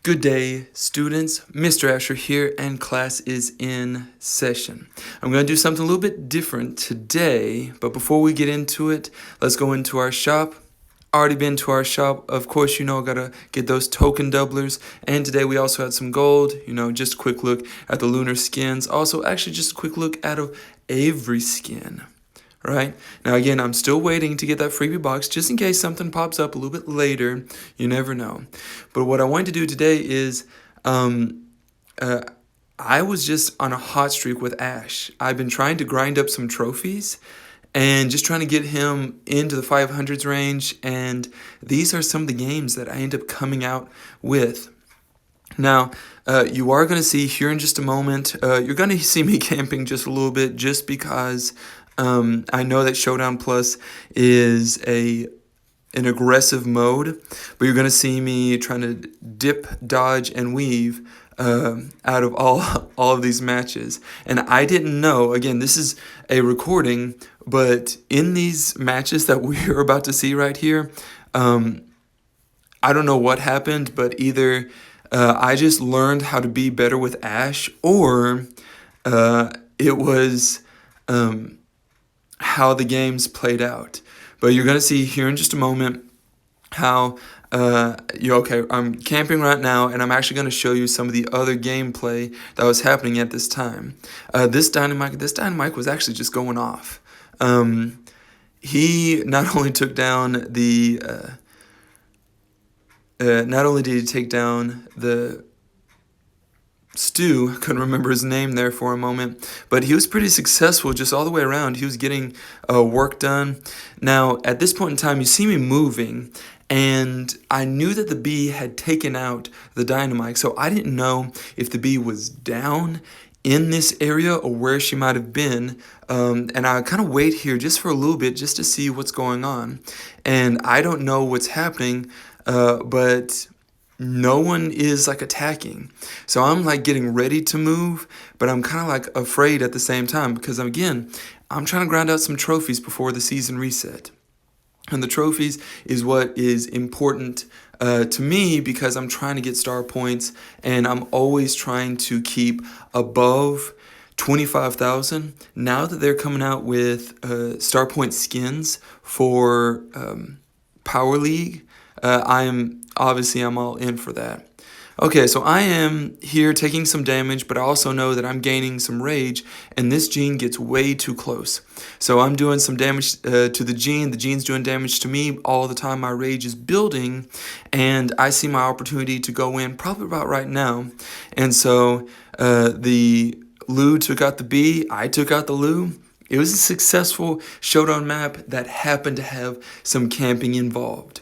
Good day, students. Mr. Asher here, and class is in session. I'm going to do something a little bit different today, but before we get into it, let's go into our shop. Already been to our shop. Of course, I gotta get those token doublers. And today we also had some gold. Just a quick look at the lunar skins. Also, actually, just a quick look at every skin. Right? Now, again, I'm still waiting to get that freebie box just in case something pops up a little bit later. You never know. But what I wanted to do today is I was just on a hot streak with Ash. I've been trying to grind up some trophies and just trying to get him into the 500s range. And these are some of the games that I end up coming out with. Now, you are going to see here in just a moment, you're going to see me camping just a little bit just because I know that Showdown Plus is an aggressive mode, but you're going to see me trying to dip, dodge, and weave out of all of these matches. And I didn't know, again, this is a recording, but in these matches that we're about to see right here, I don't know what happened, but either I just learned how to be better with Ash, or it was how the games played out. But you're going to see here in just a moment how, I'm camping right now, and I'm actually going to show you some of the other gameplay that was happening at this time. This dynamite was actually just going off. He not only took down not only did he take down the Stu, couldn't remember his name there for a moment, but he was pretty successful just all the way around. He was getting work done. Now, at this point in time, you see me moving, and I knew that the bee had taken out the dynamite, so I didn't know if the bee was down in this area or where she might have been, and I kind of wait here just for a little bit just to see what's going on. And I don't know what's happening, but no one is attacking. So I'm getting ready to move, but I'm kind of afraid at the same time because again, I'm trying to grind out some trophies before the season reset. And the trophies is what is important to me because I'm trying to get star points, and I'm always trying to keep above 25,000. Now that they're coming out with star point skins for Power League, I'm all in for that. Okay, so I am here taking some damage, but I also know that I'm gaining some rage, and this gene gets way too close. So I'm doing some damage to the gene's doing damage to me all the time. My rage is building, and I see my opportunity to go in probably about right now. And so the Lou took out the bee, I took out the Lou. It was a successful Showdown map that happened to have some camping involved.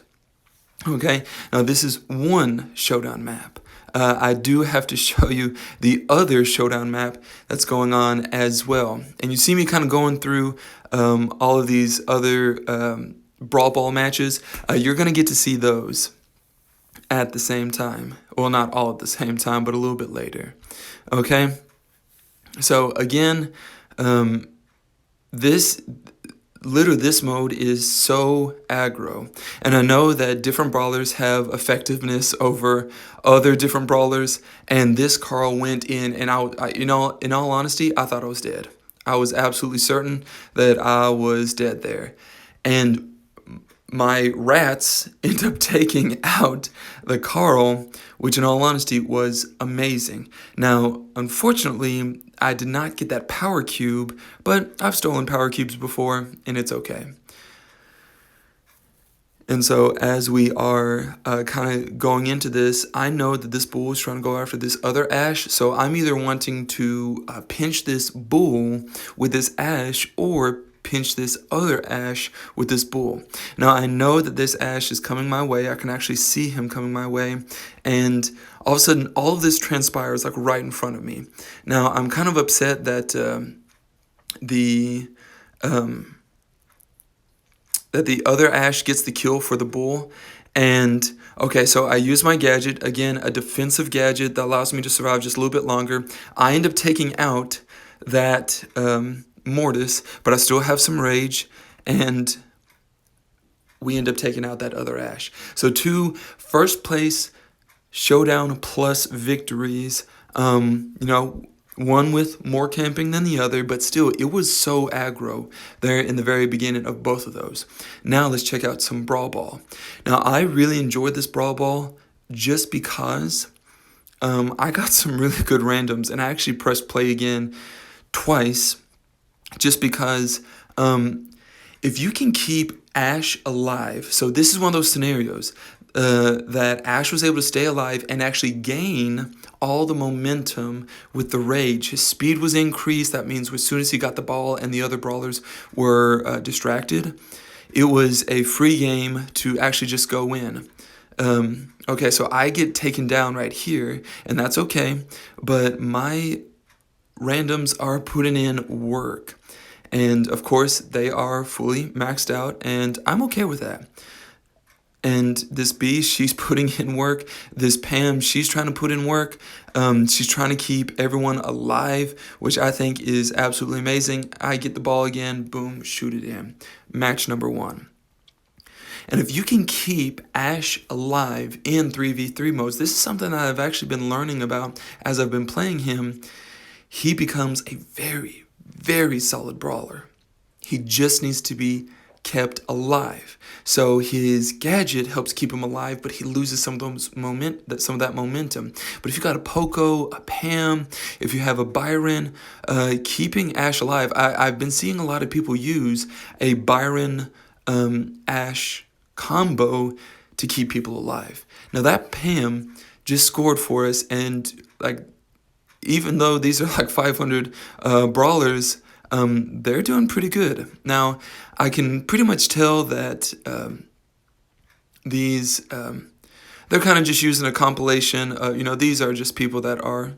Okay, now this is one Showdown map. I do have to show you the other Showdown map that's going on as well. And you see me kind of going through all of these other Brawlball matches. You're going to get to see those at the same time. Well, not all at the same time, but a little bit later. Okay, so again, this mode is so aggro, and I know that different brawlers have effectiveness over other different brawlers, and this Carl went in, and in all honesty, I thought I was dead. I was absolutely certain that I was dead there, and my rats end up taking out the Carl, which in all honesty was amazing. Now, unfortunately, I did not get that power cube, but I've stolen power cubes before, and it's okay. And so as we are kind of going into this, I know that this bull is trying to go after this other Ash, so I'm either wanting to pinch this bull with this Ash or pinch this other Ash with this bull. Now, I know that this Ash is coming my way. I can actually see him coming my way, and all of a sudden, all of this transpires right in front of me. Now, I'm kind of upset that the other Ash gets the kill for the bull. And okay, so I use my gadget, again, a defensive gadget that allows me to survive just a little bit longer. I end up taking out that Mortis, but I still have some rage, and we end up taking out that other Ash. So 2 first place Showdown plus victories. One with more camping than the other, but still, it was so aggro there in the very beginning of both of those. Now let's check out some Brawl Ball. Now I really enjoyed this Brawl Ball just because I got some really good randoms, and I actually pressed play again twice just because if you can keep Ash alive, so this is one of those scenarios that Ash was able to stay alive and actually gain all the momentum with the rage. His speed was increased. That means as soon as he got the ball and the other brawlers were distracted, it was a free game to actually just go in. Okay, so I get taken down right here, and that's okay, but my randoms are putting in work. And of course, they are fully maxed out, and I'm okay with that. And this Bee, she's putting in work. This Pam, she's trying to put in work. She's trying to keep everyone alive, which I think is absolutely amazing. I get the ball again, boom, shoot it in. Match number 1. And if you can keep Ash alive in 3v3 modes, this is something that I've actually been learning about as I've been playing him. He becomes a very, very solid brawler. He just needs to be kept alive. So his gadget helps keep him alive, but he loses some of that momentum. But if you got a Poco, a Pam, if you have a Byron, keeping Ash alive, I've been seeing a lot of people use a Byron Ash combo to keep people alive. Now that Pam just scored for us, and even though these are 500 brawlers, they're doing pretty good. Now, I can pretty much tell that these, they're kind of just using a compilation. These are just people that are,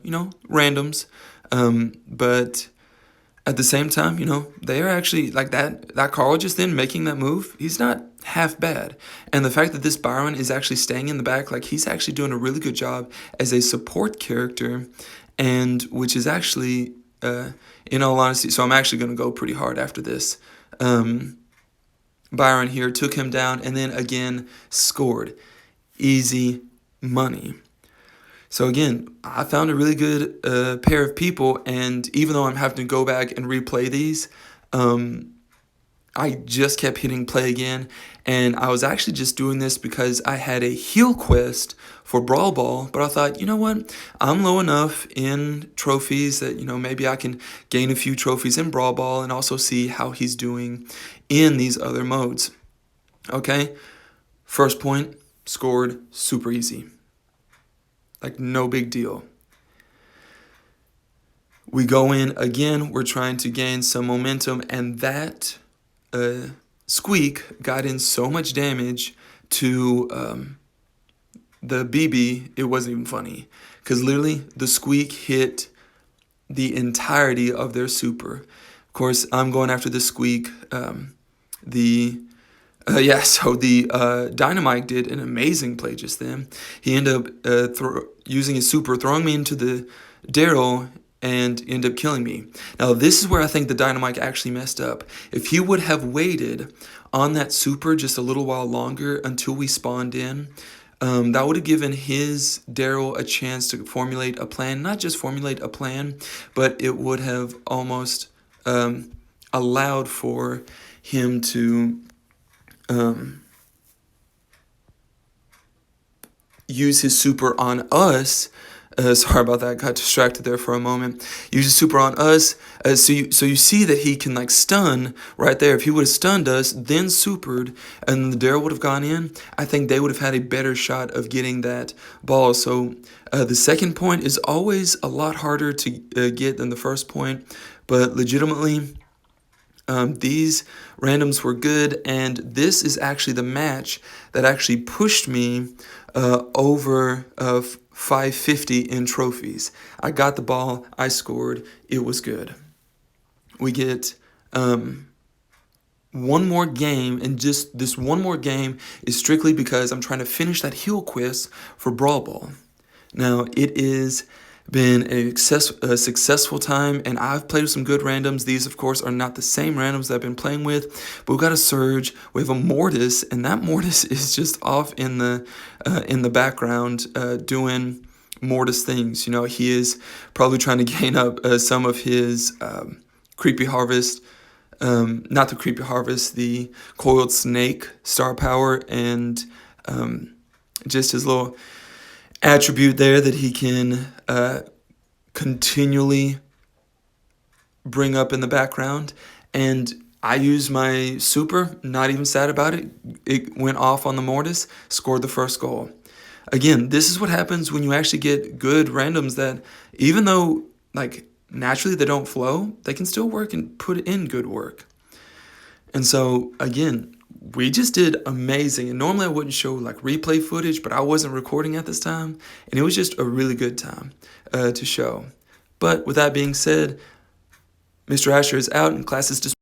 randoms. But at the same time, they are actually, that Carl just then making that move, he's not half bad. And the fact that this Byron is actually staying in the back, he's actually doing a really good job as a support character, and which is actually... in all honesty, so I'm actually going to go pretty hard after this. Byron here took him down and then again scored. Easy money. So again, I found a really good pair of people, and even though I'm having to go back and replay these, I just kept hitting play again, and I was actually just doing this because I had a heal quest for Brawlball, but I thought, you know what, I'm low enough in trophies that, maybe I can gain a few trophies in Brawlball and also see how he's doing in these other modes. Okay, first point, scored, super easy. No big deal. We go in again, we're trying to gain some momentum, and that... Squeak got in so much damage to the BB, it wasn't even funny. Because literally, the Squeak hit the entirety of their super. Of course, I'm going after the Squeak. So the Dynamite did an amazing play just then. He ended up using his super, throwing me into the Daryl, and end up killing me. Now, this is where I think the Dynamite actually messed up. If he would have waited on that super just a little while longer until we spawned in, that would have given his Daryl a chance to formulate a plan. Not just formulate a plan, but it would have almost allowed for him to use his super on us. Sorry about that, got distracted there for a moment. Use his super on us, so you see that he can stun right there. If he would have stunned us, then supered, and the Daryl would have gone in, I think they would have had a better shot of getting that ball. So the second point is always a lot harder to get than the first point, but legitimately, these randoms were good, and this is actually the match that actually pushed me over 550 in trophies. I got the ball, I scored, it was good. We get one more game, and just this one more game is strictly because I'm trying to finish that heal quest for Brawlball. Now, it is been a successful time, and I've played with some good randoms. These, of course, are not the same randoms that I've been playing with, but we've got a Surge, we have a Mortis, and that Mortis is just off in the background doing Mortis things. You know, he is probably trying to gain up some of his Creepy Harvest, not the Creepy Harvest, the Coiled Snake star power, and just his little attribute there that he can continually bring up in the background. And I used my super, not even sad about it. It went off on the Mortis, scored the first goal. Again, this is what happens when you actually get good randoms that, even though like naturally they don't flow, they can still work and put in good work. And so again, we just did amazing. And normally I wouldn't show like replay footage, but I wasn't recording at this time, and it was just a really good time to show. But with that being said, Mr. Asher is out and class is dismissed.